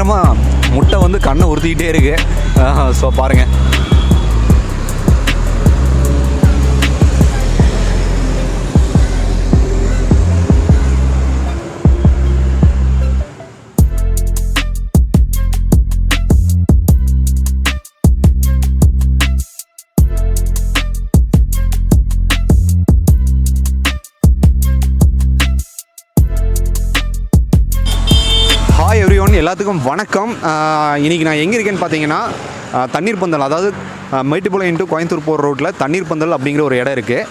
நேரமாக முட்டை வந்து கண்ணை உறுத்திக்கிட்டே இருக்குது. ஸோ பாருங்கள். ஹாய் எவ்ரிஒன், எல்லாத்துக்கும் வணக்கம். இன்றைக்கி நான் எங்கே இருக்கேன்னு பார்த்தீங்கன்னா தண்ணீர் பந்தல், அதாவது மேட்டுப்பாளையம் இன்ட்டு கோயம்புத்தூர் போகிற ரோட்டில் தண்ணீர் பந்தல் அப்படிங்கிற ஒரு இடம் இருக்குது.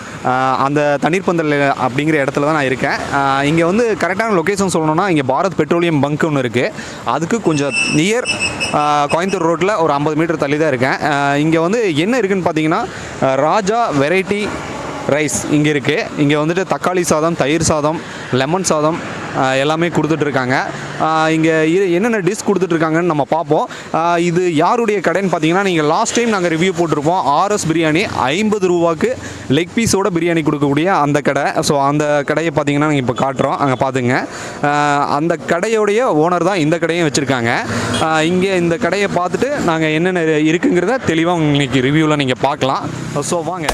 அந்த தண்ணீர் பந்தல் அப்படிங்கிற இடத்துல தான் நான் இருக்கேன். இங்கே வந்து கரெக்டான லொக்கேஷன் சொல்லணும்னா இங்கே பாரத் பெட்ரோலியம் பங்க் ஒன்று இருக்குது. அதுக்கு கொஞ்சம் நியர் கோயம்புத்தூர் ரோட்டில் ஒரு 50 மீட்டர் தள்ளி தான் இருக்கேன். இங்கே வந்து என்ன இருக்குதுன்னு பார்த்தீங்கன்னா ராஜா வெரைட்டி ரைஸ் இங்கே இருக்குது. இங்கே வந்துட்டு தக்காளி சாதம், தயிர் சாதம், லெமன் சாதம் எல்லாமே கொடுத்துட்ருக்காங்க. இங்கே என்னென்ன டிஷ் கொடுத்துட்ருக்காங்கன்னு நம்ம பார்ப்போம். இது யாருடைய கடைன்னு பார்த்தீங்கன்னா, நீங்கள் லாஸ்ட் டைம் நாங்கள் ரிவ்யூ போட்டிருப்போம். ஆர்எஸ் பிரியாணி 50 ரூபாய்க்கு லெக் பீஸோட பிரியாணி கொடுக்கக்கூடிய அந்த கடை. ஸோ அந்த கடையை பார்த்தீங்கன்னா நாங்கள் இப்போ காட்டுறோம், அங்கே பார்த்துங்க. அந்த கடையோடைய ஓனர் தான் இந்த கடையும் வச்சுருக்காங்க. இங்கே இந்த கடையை பார்த்துட்டு நாங்கள் என்னென்ன இருக்குங்கிறத தெளிவாக இன்னைக்கு ரிவ்யூவில் நீங்கள் பார்க்கலாம். ஸோ வாங்க.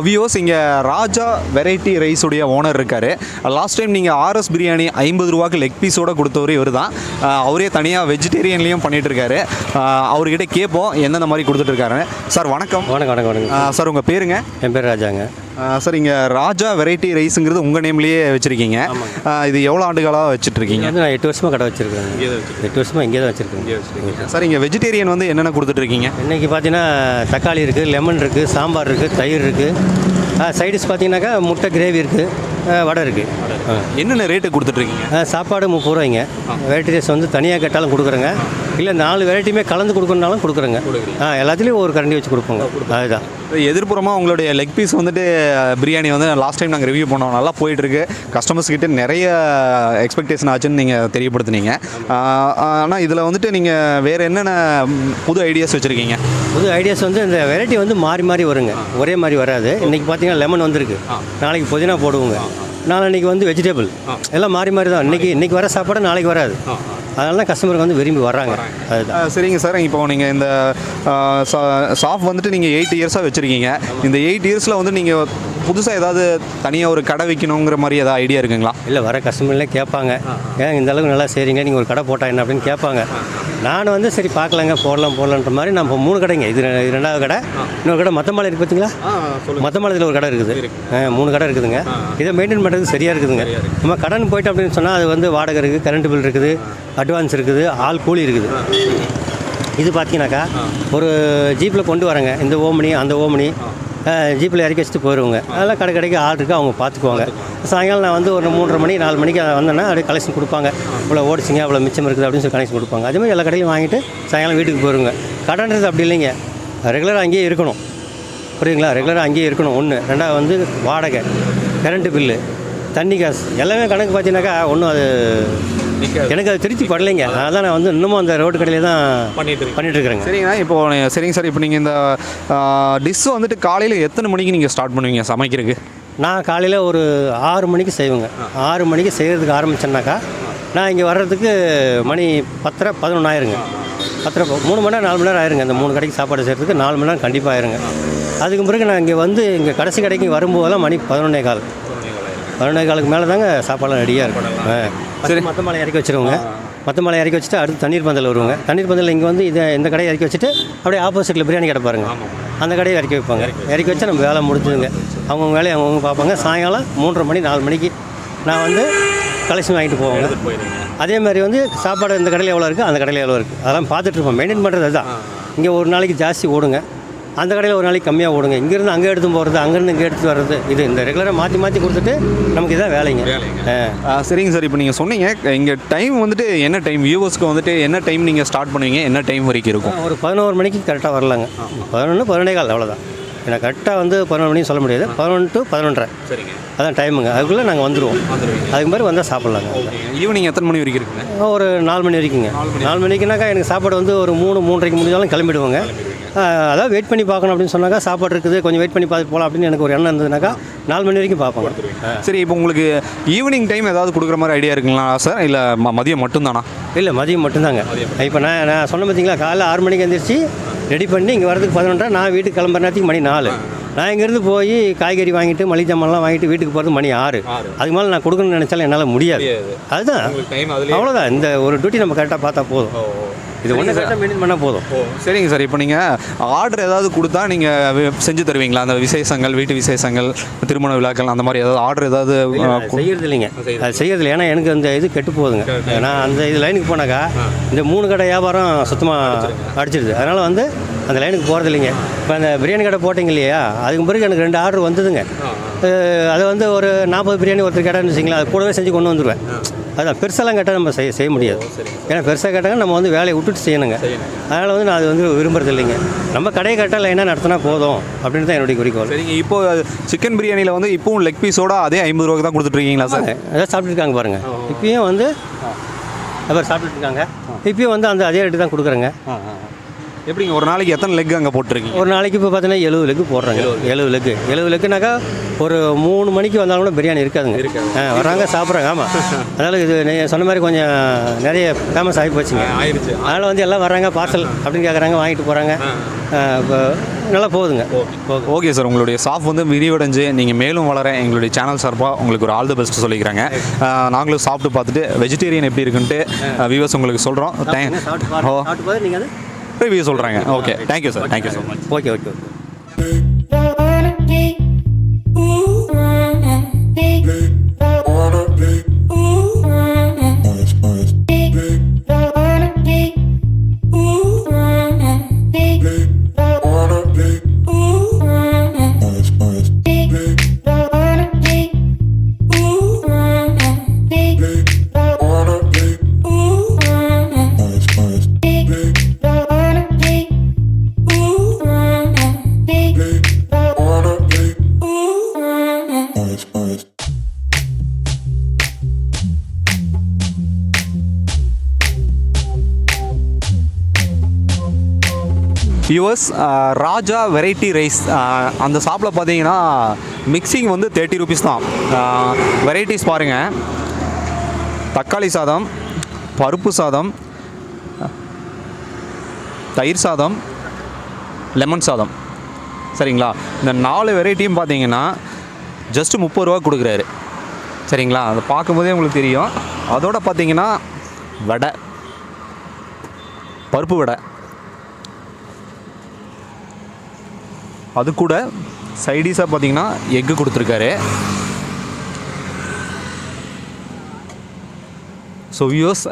வியூவர்ஸ், இங்கே ராஜா வெரைட்டி ரைஸுடைய ஓனர் இருக்கார். லாஸ்ட் டைம் நீங்கள் ஆர்எஸ் பிரியாணி 50 ரூபாய்க்கு லெக் பீஸோடு கொடுத்தவர் இவர் தான். அவரே தனியாக வெஜிடேரியன்லேயும் பண்ணிகிட்ருக்காரு. அவர்கிட்ட கேட்போம் எந்தெந்த மாதிரி கொடுத்துட்ருக்காரு. சார் வணக்கம். வணக்கம். சார் உங்கள் பேருங்க? என் பேர் ராஜாங்க. சார், இங்கே ராஜா வெரைட்டி ரைஸுங்கிறது உங்கள் நேம்லேயே வச்சுருக்கீங்க. இது எவ்வளோ ஆண்டுகளாக வச்சுட்ருக்கீங்க? நான் 8 வருஷமாக கடை வச்சுருக்கேன். 8 வருஷமாக இங்கே தான் வச்சுருக்கேன். சார், இங்கே வெஜிடேரியன் வந்து என்னென்ன கொடுத்துட்ருக்கீங்க? இன்றைக்கி பார்த்தீங்கன்னா தக்காளி இருக்குது, லெமன் இருக்குது, சாம்பார் இருக்குது, தயிர் இருக்குது. சைடிஷ் பார்த்தீங்கன்னாக்கா முட்டை கிரேவி இருக்குது, வடை இருக்குது. என்னென்ன ரேட்டு கொடுத்துட்ருக்கீங்க? சாப்பாடு 30 ரூபாய்ங்க. வெரைட்டி ரைஸ் வந்து தனியாக கேட்டாலும் கொடுக்குறேங்க, இல்லை 4 வெரைட்டியுமே கலந்து கொடுக்கணுனாலும் கொடுக்குறேங்க. எல்லாத்துலேயும் ஒரு கரண்டி வச்சு கொடுப்போங்க. அதுதான். எதிர்ப்புறமாக உங்களுடைய லெக் பீஸ் வந்துட்டு பிரியாணி வந்து லாஸ்ட் டைம் நாங்கள் ரிவ்யூ பண்ணோம், நல்லா போயிட்டுருக்கு. கஸ்டமர்ஸ் கிட்டே நிறைய எக்ஸ்பெக்டேஷன் ஆச்சுன்னு நீங்கள் தெரியப்படுத்துனீங்க. ஆனால் இதில் வந்துட்டு நீங்கள் வேறு என்னென்ன புது ஐடியாஸ் வச்சுருக்கீங்க? புது ஐடியாஸ் வந்து இந்த வெரைட்டி வந்து மாறி மாறி வருங்க, ஒரே மாதிரி வராது. இன்றைக்கி பார்த்தீங்கன்னா லெமன் வந்திருக்கு, நாளைக்கு புதினா போடுவோங்க, நாளைக்கு வந்து வெஜிடபிள், எல்லாம் மாறி மாறி தான். இன்றைக்கி வர சாப்பாடு நாளைக்கு வராது. அதனால தான் கஸ்டமருக்கு வந்து விரும்பி வர்றாங்க. அதுதான். சரிங்க சார், இப்போ நீங்கள் இந்த ஷாப் வந்துட்டு நீங்கள் 8 இயர்ஸாக வச்சுருக்கீங்க. இந்த 8 இயர்ஸில் வந்து நீங்கள் புதுசாக ஏதாவது தனியாக ஒரு கடை வைக்கணுங்கிற மாதிரி ஏதாவது ஐடியா இருக்குங்களா? இல்லை, வர கஸ்டமர்லேயே கேட்பாங்க, ஏன் இந்த அளவுக்கு நல்லா செய்கிறீங்க, நீங்கள் ஒரு கடை போட்டால் என்ன அப்படின்னு கேட்பாங்க. நான் வந்து சரி பார்க்கலாங்க, போடலான்ற மாதிரி நம்ம 3 கடைங்க. இது 2வது கடை. இன்னொரு கடை மத்தம்பாளையம் இருக்குது பார்த்தீங்களா? மத்தம்பாளையத்தில் ஒரு கடை இருக்குது. 3 கடை இருக்குதுங்க. இதை மெயின்டைன் பண்ணுறது சரியாக இருக்குதுங்க. நம்ம கடன் போயிட்டு அப்படின்னு சொன்னால் அது வந்து வாடகை இருக்குது, கரண்ட் பில் இருக்குது, அட்வான்ஸ் இருக்குது, ஆள் கூலி இருக்குது. இது பார்த்தீங்கன்னாக்கா ஒரு ஜீப்பில் கொண்டு வரேங்க, இந்த ஓமனி அந்த ஓமனி ஜீப்பில் இறக்கி வச்சுட்டு போயிடுவோங்க. அதெல்லாம் கடைக்கு ஆள் இருக்குது, அவங்க பார்த்துக்குவாங்க. சாயங்காலம் நான் வந்து ஒரு 3:30 மணி 4 மணிக்கு வந்தேன்னா அப்படியே கலெக்ஷன் கொடுப்பாங்க. இவ்வளோ ஓடிச்சிங்க, அவ்வளோ மிச்சம் இருக்குது அப்படின்னு சொல்லி கலெக்ஷன் கொடுப்பாங்க. அதேமாதிரி எல்லா கடையிலும் வாங்கிட்டு சாயங்காலம் வீட்டுக்கு போயிடுங்க. கடைன்றது அப்படி இல்லைங்க, ரெகுலராக அங்கேயே இருக்கணும். புரியுங்களா? ரெகுலராக அங்கேயே இருக்கணும். 1. 2வது வந்து வாடகை, கரண்ட்டு பில்லு, தண்ணி காசு எல்லாமே கணக்கு பார்த்தீங்கன்னாக்கா ஒன்றும் அது எனக்கு அது திருப்தி படலைங்க. அதான் நான் வந்து இன்னமும் அந்த ரோட்டு கடையில் தான் பண்ணிட்டு இருக்கிறேங்க. சரிங்கண்ணா, சரிங்க சார், இப்போ நீங்கள் இந்த டிஷ் வந்துட்டு காலையில் எத்தனை மணிக்கு நீங்கள் ஸ்டார்ட் பண்ணுவீங்க சமைக்கிறதுக்கு? நான் காலையில் ஒரு 6 மணிக்கு செய்வேங்க. 6 மணிக்கு செய்கிறதுக்கு ஆரம்பித்தேன்னாக்கா நான் இங்கே வர்றதுக்கு மணி 10:30 11 ஆயிருங்க. 10:30 3 மணி நேரம் 4 மணி நேரம் ஆயிருங்க. அந்த 3 கடைக்கு சாப்பாடு செய்கிறதுக்கு 4 மணி நேரம் கண்டிப்பாக ஆயிருங்க. அதுக்கு பிறகு நான் இங்கே வந்து இங்கே கடைசி கடைக்கு வரும்போதெல்லாம் மணி 11:15 11:15 மேலே தாங்க சாப்பாடுலாம் ரெடியாக இருக்கும். சரி, மற்ற மலை இறக்கி வச்சுருவோங்க. மற்ற மலை இறக்கி வச்சுட்டு அடுத்து தண்ணீர் பந்தல் வருவாங்க. தண்ணீர் பந்தல் இங்கே வந்து இந்த கடையை இறக்கி வச்சுட்டு அப்படியே ஆப்போசிட்டில் பிரியாணி கடை பாருங்க, அந்த கடையை இறக்கி வைப்பாங்க. இறக்கி வச்சா நம்ம வேலை முடிஞ்சுதுங்க. அவங்கவுங்க வேலையை அவங்கவுங்க பார்ப்பாங்க. சாயங்காலம் 3:30 மணி 4 மணிக்கு நான் வந்து கலெக்ஷன் வாங்கிட்டு போவாங்க. அதே மாதிரி வந்து சாப்பாடு இந்த கடையில் எவ்வளோ இருக்குது, அந்த கடையில் எவ்வளோ இருக்குது, அதெல்லாம் பார்த்துட்ருப்போம். மெயின்டைன் பண்ணுறது அதுதான். இங்கே ஒரு நாளைக்கு ஜாஸ்தி ஓடுங்க, அந்த கடையில் ஒரு நாளைக்கு கம்மியாக ஓடுங்க. இங்கேருந்து அங்கே எடுத்து போகிறது, அங்கேருந்து இங்கே எடுத்து வர்றது, இது இந்த ரெகுலராக மாற்றி கொடுத்துட்டு நமக்கு இதான் வேலைங்க. சரிங்க சார். இப்போ நீங்கள் சொன்னீங்க இங்கே டைம் வந்துட்டு என்ன டைம் வியூவர்ஸ்க்கு வந்துட்டு என்ன டைம் நீங்கள் ஸ்டார்ட் பண்ணுவீங்க, என்ன டைம் வரைக்கும் இருக்கும்? ஒரு 11 மணிக்கு கரெக்டாக வரலாங்க. 11 11:15 அவ்வளோதான். ஏன்னா கரெக்டாக வந்து 11 மணிக்கு சொல்ல முடியாது. 11 to 11:30 சரிங்க, அதான் டைமுங்க. அதுக்குள்ளே நாங்கள் வந்துடுவோம். அதுக்கு மாதிரி வந்தால் சாப்பிட்லாங்க. ஈவினிங் எத்தனை மணி வரைக்கும் இருக்குங்க? ஒரு 4 மணி வரைக்குங்க. 4 மணிக்குனாக்கா எனக்கு சாப்பாடு வந்து ஒரு 3 3:30 முடிஞ்சாலும் கிளம்பிடுவோங்க. அதாவது வெயிட் பண்ணி பார்க்கணும் அப்படின்னு சொன்னாக்கா, சாப்பாடு இருக்குது கொஞ்சம் வெயிட் பண்ணி பார்த்துட்டு போகலாம் அப்படின்னு எனக்கு ஒரு எண்ணம் இருந்ததுனாக்கா 4 மணி வரைக்கும் பார்ப்போங்க. சரி, இப்போ உங்களுக்கு ஈவினிங் டைம் ஏதாவது கொடுக்குற மாதிரி ஐடியா இருக்குங்களா சார், இல்லை மதியம் மட்டும்தானா? இல்லை, மதியம் மட்டும்தாங்க. இப்போ நான் சொன்ன பார்த்தீங்களா, காலைல 6 மணிக்கு எழுந்திரிச்சு ரெடி பண்ணி இங்கே வரதுக்கு 11:30, நான் வீட்டுக்கு கிளம்புற நேரத்துக்கு மணி 4. நான் இங்கேருந்து போய் காய்கறி வாங்கிட்டு மளிகை ஜாமான்லாம் வாங்கிட்டு வீட்டுக்கு போகிறது மணி 6. அதுக்கு மேலே நான் கொடுக்கணும்னு நினச்சாலும் என்னால் முடியாது. அதுதான், அவ்வளோதான். இந்த ஒரு டியூட்டி நம்ம கரெக்டாக பார்த்தா போதும். இது ஒன்று கரெக்டாக மெயின்டைன் பண்ணால் போதும். சரிங்க சார். இப்போ நீங்கள் ஆர்டர் ஏதாவது கொடுத்தா நீங்கள் செஞ்சு தருவீங்களா? அந்த விசேஷங்கள், வீட்டு விசேஷங்கள், திருமண விழாக்கள், அந்த மாதிரி ஏதாவது ஆர்டர் ஏதாவது செய்கிறது இல்லைங்க. அது செய்கிறது இல்லை. ஏன்னா எனக்கு அந்த இது கெட்டு போகுதுங்க. நான் அந்த இது லைனுக்கு போனாக்கா இந்த 3 கடை வியாபாரம் சுத்தமாக அடிச்சிடுது. அதனால் வந்து அந்த லைனுக்கு போகிறது இல்லைங்க. இப்போ அந்த பிரியாணி கடை போட்டிங்க இல்லையா, அதுக்கு பிறகு எனக்கு 2 ஆர்டர் வந்ததுங்க. அதை வந்து ஒரு 40 பிரியாணி ஒருத்தர் கேட்டான்னு வச்சிங்களா, அது கூடவே செஞ்சு கொண்டு வந்துடுவேன். அதுதான், பெருசெல்லாம் கேட்டால் நம்ம செய்ய முடியாது. ஏன்னா பெருசாக கேட்டாங்க நம்ம வந்து வேலையை விட்டுட்டு செய்யணுங்க. அதனால் வந்து நான் அது வந்து விரும்புறது இல்லைங்க. நம்ம கடையை கரெக்டாக லைனாக நடத்தினா போதும் அப்படின்னு தான் என்னுடைய குறிக்கோள். சரிங்க. இப்போ சிக்கன் பிரியாணியில் வந்து இப்போவும் லெக் பீஸோட அதே 50 ரூபாய்க்கு தான் கொடுத்துட்ருக்கீங்களா சார்? அதான் சாப்பிட்டுருக்காங்க பாருங்கள். இப்பயும் வந்து அவர் சாப்பிட்டுருக்காங்க. இப்பயும் வந்து அந்த அதே ரேட்டு தான் கொடுக்குறேங்க. எப்படிங்க ஒரு நாளைக்கு எத்தனை லெக் அங்கே போட்டிருக்கீங்க? ஒரு நாளைக்கு இப்போ பார்த்தீங்கன்னா 70 லெக்கு போடுறாங்க. 70 லெக்குனாக்கா ஒரு 3 மணிக்கு வந்தாலும் கூட பிரியாணி இருக்காதுங்க. வர்றாங்க, சாப்பிட்றாங்க. ஆமாம், அதனால் இது நீங்கள் சொன்ன மாதிரி கொஞ்சம் நிறைய ஃபேமஸ் ஆகி போச்சுங்க. அதனால் வந்து எல்லாம் வர்றாங்க, பார்சல் அப்படின்னு கேட்குறாங்க, வாங்கிட்டு போகிறாங்க. இப்போ நல்லா போகுதுங்க. Okay sir. உங்களுடைய ஷாப் வந்து விரிவடைஞ்சு நீங்கள் மேலும் வளர எங்களுடைய சேனல் சார்பாக உங்களுக்கு ஒரு ஆல் தி பெஸ்ட் சொல்லிக்கிறாங்க. நாங்களும் சாப்பிட்டு பார்த்துட்டு வெஜிடேரியன் எப்படி இருக்குன்ட்டு வியூவர்ஸ் உங்களுக்கு சொல்கிறோம். நீங்கள் ரிவ்யூ சொல்கிறாங்க. Okay, thank you sir. Thank you so much. Okay okay. US Raja variety rice அந்த ஷாப்பில் பார்த்தீங்கன்னா மிக்சிங் வந்து 30 rupees தான். வெரைட்டிஸ் பாருங்கள்: தக்காளி சாதம், பருப்பு சாதம், தயிர் சாதம், லெமன் சாதம். சரிங்களா? இந்த 4 வெரைட்டியும் பார்த்தீங்கன்னா ஜஸ்ட்டு 30 ரூபா கொடுக்குறாரு. சரிங்களா? அதை பார்க்கும்போதே உங்களுக்கு தெரியும். அதோட பார்த்தீங்கன்னா வடை, பருப்பு வடை, அது கூட சைடிஷாக பார்த்தீங்கன்னா எக்கு கொடுத்துருக்காரு. ஸோ வியூஸ்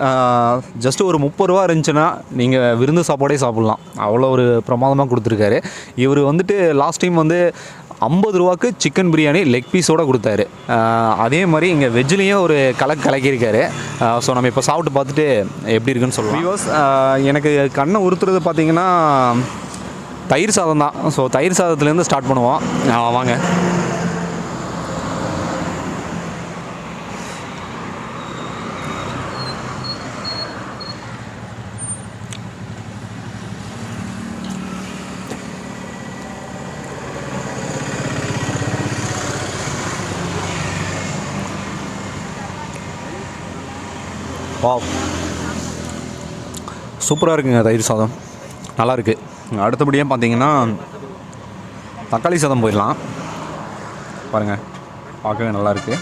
ஜஸ்ட்டு ஒரு 30 ரூபா இருந்துச்சுன்னா நீங்கள் விருந்து சாப்பாடே சாப்பிட்லாம். அவ்வளோ ஒரு பிரமாதமாக கொடுத்துருக்காரு. இவர் வந்துட்டு லாஸ்ட் டைம் வந்து 50 ரூபாக்கு சிக்கன் பிரியாணி லெக் பீஸோடு கொடுத்தாரு. அதே மாதிரி இங்கே வெஜ்லேயும் ஒரு கலக்கியிருக்காரு. ஸோ நம்ம இப்போ சாப்பிட்டு பார்த்துட்டு எப்படி இருக்குன்னு சொல்லுவோம். வியூஸ் எனக்கு கண்ணை உறுத்துறது பார்த்தீங்கன்னா தயிர் சாதம் தான். ஸோ தயிர் சாதத்துலேருந்து ஸ்டார்ட் பண்ணுவோம். வாங்க. வா, சூப்பராக இருக்குங்க தயிர் சாதம், நல்லாயிருக்கு. அடுத்தபடியாக பார்த்தீங்கன்னா தக்காளி சாதம் போயிடலாம். பாருங்கள், பார்க்கவே நல்லாயிருக்கு.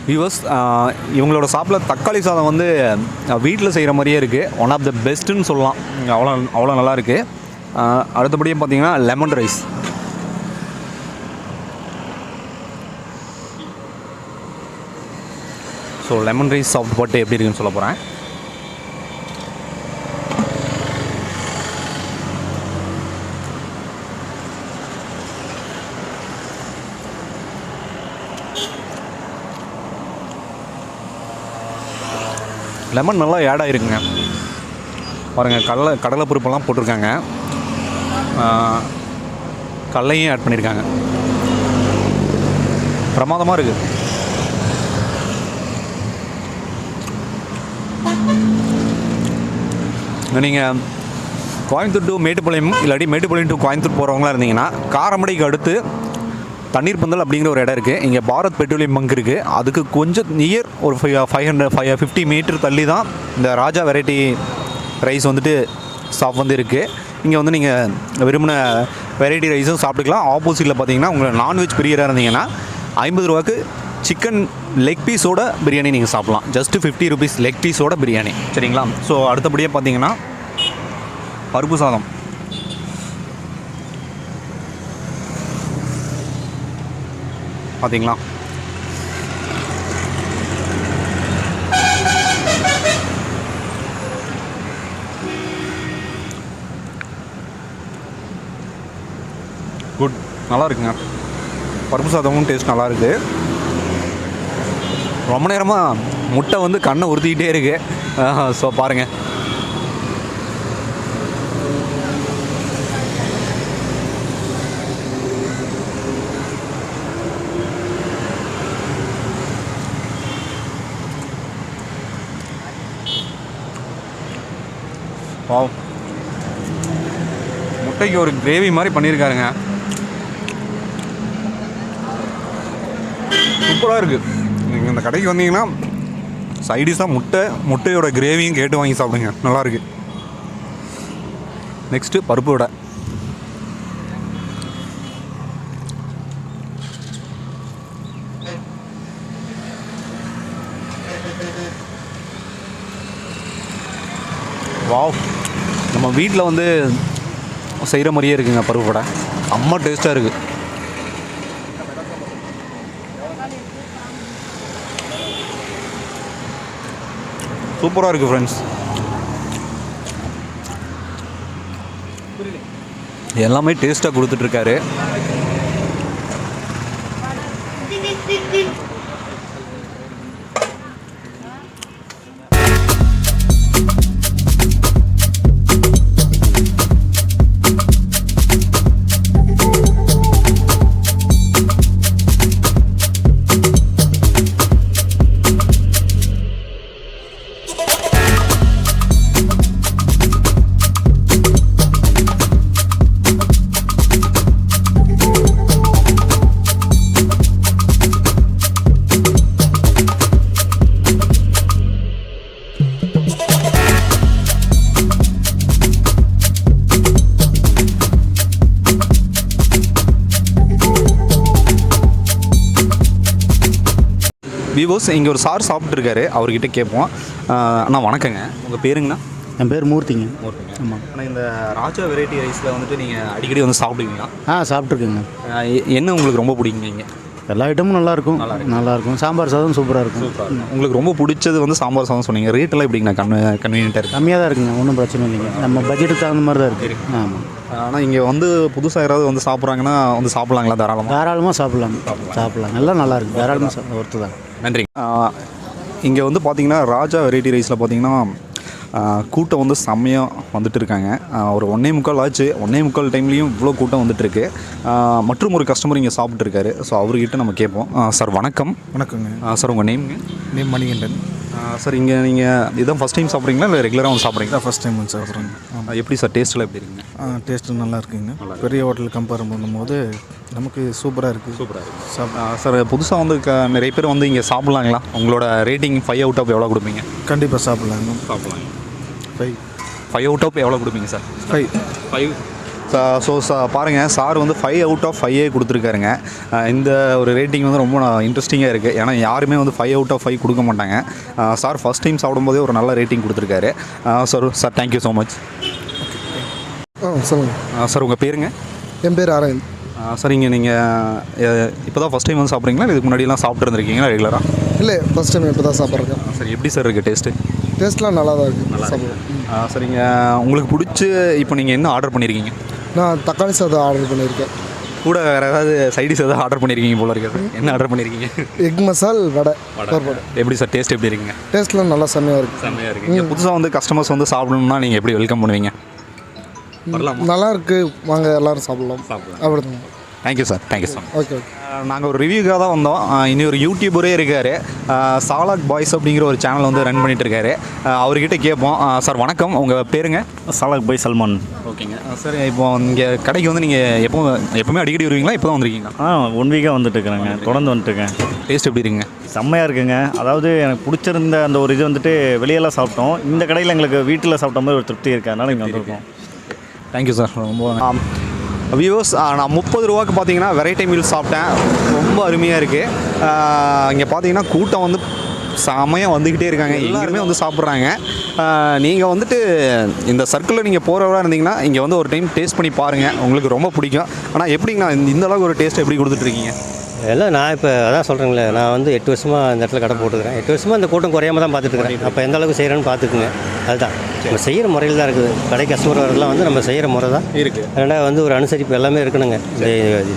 வியூவர்ஸ், இவங்களோட ஷாப்பில் தக்காளி சாதம் வந்து வீட்டில் செய்கிற மாதிரியே இருக்குது. ஒன் ஆஃப் த பெஸ்ட்டுன்னு சொல்லலாம். அவ்வளோ நல்லாயிருக்கு. அடுத்தபடியாக பார்த்தீங்கன்னா lemon rice. So lemon rice சாப்பிட்டு போட்டு எப்படி இருக்குன்னு சொல்ல போகிறேன். லெமன் நல்லா ஆட் ஆகிருக்குங்க. பாருங்கள், கடலை பருப்பெல்லாம் போட்டிருக்காங்க, கடலையும் ஆட் பண்ணியிருக்காங்க. பிரமாதமாக இருக்குது. நீங்கள் கோயம்புத்தூர் டு மேட்டுப்பாளையம் இல்லாட்டி மேட்டுப்பாளையம் டு கோயம்புத்தூர் போகிறவங்களா இருந்தீங்கன்னா காரமடைக்கு அடுத்து தண்ணீர் பந்தல் அப்படிங்கிற ஒரு இடம் இருக்குது. இங்கே பாரத் பெட்ரோலியம் பங்க் இருக்குது. அதுக்கு கொஞ்சம் நியர் ஒரு 550 மீட்டர் தள்ளி தான் இந்த ராஜா வெரைட்டி ரைஸ் வந்துட்டு ஷாப் வந்து இருக்குது. இங்கே வந்து நீங்கள் விரும்பின வெரைட்டி ரைஸும் சாப்பிட்டுக்கலாம். ஆப்போசிட்டில் பார்த்தீங்கன்னா உங்களை நான்வெஜ் பிரியராக இருந்தீங்கன்னா 50 ரூபாய்க்கு சிக்கன் லெக் பீஸோட பிரியாணி நீங்கள் சாப்பிட்லாம். ஜஸ்ட்டு 50 ருபீஸ் லெக் பீஸோட பிரியாணி, சரிங்களா? ஸோ அடுத்தபடியாக பார்த்தீங்கன்னா பருப்பு சாதம். பார்த்தீங்களா, குட், நல்லா இருக்குங்க. பருப்பு சாதமும் டேஸ்ட் நல்லா இருக்குது. ரொம்ப நேரமாக முட்டை வந்து கண்ணை உறுத்திக்கிட்டே இருக்கு. ஸோ பாருங்கள், முட்டைக்கு ஒரு கிரேவி மாதிரி பண்ணியிருக்காருங்க. சூப்பராக இருக்குது. நீங்கள் இந்த கடைக்கு வந்தீங்கன்னா சைடிஷாக முட்டையோட கிரேவியும் கேட்டு வாங்கி சாப்பிடுங்க, நல்லாயிருக்கு. நெக்ஸ்ட்டு பருப்பு வடை. வாவ், நம்ம வீட்டில் வந்து செய்கிற மாதிரியே இருக்குங்க பருப்பு வடை. அம்மா டேஸ்ட்டாக இருக்குது. சூப்பராக இருக்குது ஃப்ரெண்ட்ஸ். எல்லாமே டேஸ்ட்டாக கொடுத்துட்ருக்காரு. விவோஸ் இங்கே ஒரு சார் சாப்பிட்ருக்காரு, அவர்கிட்ட கேட்போம். அண்ணா வணக்கங்க, உங்கள் பேருங்கண்ணா? என் பேர் மூர்த்திங்க. ஆமாம். ஆனால் இந்த ராஜா வெரைட்டி ரைஸில் வந்துட்டு நீங்கள் அடிக்கடி வந்து சாப்பிடுவீங்களா? சாப்பிட்ருக்குங்க. என்ன உங்களுக்கு ரொம்ப பிடிக்குங்க இங்கே? எல்லா ஐட்டமும் நல்லாயிருக்கும். சாம்பார் சாதம் சூப்பராக இருக்கும். உங்களுக்கு ரொம்ப பிடிச்சது வந்து சாம்பார் சாதம் சொன்னீங்க. ரேட்டெல்லாம் எப்படிங்கண்ணா? கன்வீனியன்ட்டாக இருக்குது? கம்மியாக தான் இருக்குங்க, ஒன்றும் பிரச்சனை இல்லைங்க. நம்ம பட்ஜெட்டுக்கு தகுந்த மாதிரி தான் இருக்குது. ஆமாம். ஆனால் இங்கே வந்து புதுசாக யாராவது வந்து சாப்பிட்றாங்கன்னா வந்து சாப்பிட்லாங்களா? தாராளமாக சாப்பிட்லாம். எல்லாம் நல்லாயிருக்கு, தாராளமாக ஒருத்து தான். நன்றி. இங்கே வந்து பார்த்தீங்கன்னா ராஜா வெரைட்டி ரைஸில் பார்த்தீங்கன்னா கூட்டம் வந்து செம்மையாக வந்துட்டு இருக்காங்க. ஒரு 1:45 ஆச்சு. 1:45 டைம்லேயும் இவ்வளோ கூட்டம் வந்துட்டுருக்கு. மற்றும் ஒரு கஸ்டமர் இங்கே சாப்பிட்ருக்காரு. ஸோ அவர்கிட்ட நம்ம கேட்போம். சார் வணக்கம். வணக்கங்க சார், உங்கள் நேம்? மணிகண்டன். சார் இங்கே நீங்கள் இதான் ஃபஸ்ட் டைம் சாப்பிட்றீங்களா இல்லை ரெகுலராக வந்து சாப்பிட்றீங்களா? ஃபஸ்ட் டைம் வந்து சாப்பிட்றேங்க. எப்படி சார் டேஸ்ட்டில் எப்படி இருக்குங்க? டேஸ்ட்டு நல்லா இருக்குங்க. பெரிய ஹோட்டல் கம்பேர் பண்ணும்போது நமக்கு சூப்பராக இருக்குது. சூப்பராக இருக்குது சார். புதுசாக வந்து நிறைய பேர் வந்து இங்கே சாப்பிட்லாங்களா? உங்களோட ரேட்டிங் 5 அவுட் ஆஃப் எவ்வளோ கொடுப்பீங்க? கண்டிப்பாக சாப்பிட்லாங்க. 5 அவுட் ஆஃப் எவ்வளோ கொடுப்பீங்க சார்? 5 ஸோ பாருங்கள், சார் வந்து 5 அவுட் ஆஃப் 5 கொடுத்துருக்காருங்க. இந்த ஒரு ரேட்டிங் வந்து ரொம்ப இன்ட்ரெஸ்டிங்காக இருக்குது. ஏன்னா யாருமே வந்து 5 அவுட் ஆஃப் 5 கொடுக்க மாட்டாங்க. சார் ஃபஸ்ட் டைம் சாப்பிடும்போதே ஒரு நல்ல ரேட்டிங் கொடுத்துருக்காரு. Sir thank you so much. சொல்லுங்கள். சார் உங்கள் பேருங்க? என் பேர் அரவிந்த். சார் இங்கே நீங்கள் இப்போ தான் ஃபஸ்ட் டைம் வந்து சாப்பிட்றீங்களா? இதுக்கு முன்னாடிலாம் சாப்பிட்டு இருந்திருக்கீங்களா ரெகுலராக? இல்லை, ஃபஸ்ட் டைம் இப்போ தான் சாப்பிட்றேன். சார் எப்படி சார் இருக்குது டேஸ்ட்டு? டேஸ்ட்லாம் நல்லா தான் இருக்குது. சாப்பிடுவோம். சார் இங்கே உங்களுக்கு பிடிச்சி இப்போ நீங்கள் என்ன ஆர்டர் பண்ணியிருக்கீங்க? நான் தக்காளி சாதம் ஆர்டர் பண்ணியிருக்கேன். கூட வேறு ஏதாவது சைடிஷ் ஏதாவது ஆர்டர் பண்ணியிருக்கீங்க போல இருக்குது. என்ன ஆர்டர் பண்ணியிருக்கீங்க? எக் மசால் வடை. எப்படி சார் டேஸ்ட் எப்படி இருக்குங்க? டேஸ்ட்லாம் நல்லா செம்மையாக இருக்குது. செம்மையாக இருக்குது. இங்கே புதுசாக வந்து கஸ்டமர்ஸ் வந்து சாப்பிடணும்னா நீங்கள் எப்படி வெல்கம் பண்ணுவீங்க? நல்லா இருக்குது, வாங்க எல்லோரும் சாப்பிட்லாம். அப்படிதான். Thank you sir, thank you sir. Okay. நாங்கள் ஒரு ரிவ்யூக்காக தான் வந்தோம். இனி ஒரு யூடியூபரே இருக்கார், சாலாக் பாய்ஸ் அப்படிங்கிற ஒரு சேனல் வந்து ரன் பண்ணிகிட்ருக்காரு. அவர்கிட்ட கேட்போம். சார் வணக்கம், உங்கள் பேருங்க? சாலாக் பாய் சல்மான். ஓகேங்க சார். இப்போ இங்கே கடைக்கு வந்து நீங்கள் எப்போவுமே அடிக்கடி வருவீங்களா? இப்போ தான் வந்திருக்கீங்களா? 1 வீக்காக வந்துட்டு இருக்கிறேங்க, தொடர்ந்து வந்துட்டுருக்கேன். டேஸ்ட் எப்படி இருக்குங்க? செம்மையாக இருக்குங்க. அதாவது எனக்கு பிடிச்சிருந்த அந்த ஒரு இது வந்துட்டு வெளியெல்லாம் சாப்பிட்டோம். இந்த கடையில் எங்களுக்கு வீட்டில் சாப்பிட்ட மாதிரி ஒரு திருப்தி இருக்குது, அதனால் இங்கே வந்திருக்கோம். Thank you sir. ரொம்ப வியூவர்ஸ், நான் 30 ரூபாய்க்கு பார்த்தீங்கன்னா வெரைட்டி மீல் சாப்பிட்டேன். ரொம்ப அருமையாக இருக்குது. இங்கே பார்த்தீங்கன்னா கூட்டம் வந்து செமையாக வந்துக்கிட்டே இருக்காங்க. எல்லாருமே வந்து சாப்பிட்றாங்க. நீங்கள் வந்துட்டு இந்த சர்க்கிளில் நீங்கள் போகிறவராக இருந்தீங்கன்னா இங்கே வந்து ஒரு டைம் டேஸ்ட் பண்ணி பாருங்கள், உங்களுக்கு ரொம்ப பிடிக்கும். ஆனால் எப்படிங்கண்ணா இந்த அளவுக்கு ஒரு டேஸ்ட் எப்படி கொடுத்துட்ருக்கீங்க? எல்லாம் நான் இப்போ அதான் சொல்கிறேங்களே, நான் வந்து 8 வருஷமாக இந்த இடத்துல கடை போட்டுக்கிறேன். 8 வருஷமாக இந்த கூட்டம் குறையாம தான் பார்த்துட்டுருக்கேன். அப்போ எந்த அளவுக்கு செய்கிறேன்னு பார்த்துக்குங்க. அதுதான் நம்ம செய்கிற முறையில் தான் இருக்குது. கடை கஸ்டமர் வரலாம் வந்து நம்ம செய்கிற முறை தான் இருக்குது. ரெண்டாவது வந்து ஒரு அனுசரிப்பு எல்லாமே இருக்கணுங்க.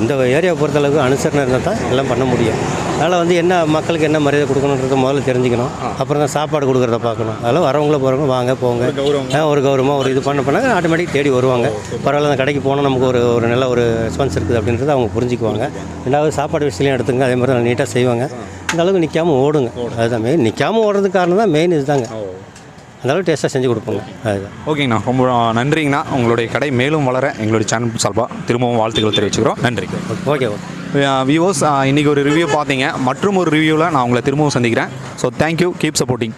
இந்த ஏரியாவை பொறுத்தளவுக்கு அனுசரணை இருந்தால் தான் எல்லாம் பண்ண முடியும். அதனால் வந்து என்ன மக்களுக்கு என்ன மரியாதை கொடுக்கணுன்றத முதல்ல தெரிஞ்சுக்கணும். அப்புறம் தான் சாப்பாடு கொடுக்குறத பார்க்கணும். அதெல்லாம் வரவங்கள போகிறவங்க வாங்க போங்க, ஒரு கௌரவமாக ஒரு இது பண்ணால் ஆட்டோமேட்டிக் தேடி வருவாங்க. பரவாயில்ல, அந்த கடைக்கு போனால் நமக்கு ஒரு நல்ல ஒரு ரெஸ்பான்ஸ் இருக்குது அப்படின்றத அவங்க புரிஞ்சுக்குவாங்க. ரெண்டாவது சாப்பாடு விஷயம் எடுத்துங்க, அதே மாதிரி தான் நீட்டாக செய்வாங்க. இந்த அளவுக்கு நிற்காமல் ஓடுங்க. அதுதான் மெயின். நிற்காமல் ஓடுறதுக்கு காரணம் தான் மெயின் இதுதாங்க. அந்தளவுக்கு டேஸ்ட்டாக செஞ்சு கொடுப்போங்க. அதுதான். ஓகேங்கண்ணா, ரொம்ப நன்றிங்கண்ணா. உங்களுடைய கடை மேலும் வளர எங்களுடைய சேனல் சார்பாக திரும்பவும் வாழ்த்துக்கள் தெரிவிச்சுக்கிறோம். நன்றி. ஓகே. வியூவர்ஸ், இன்றைக்கி ஒரு ரிவ்யூ பார்த்தீங்க. மற்றும் ஒரு ரிவ்யூவில் நான் உங்களை திரும்பவும் சந்திக்கிறேன். So thank you, keep supporting.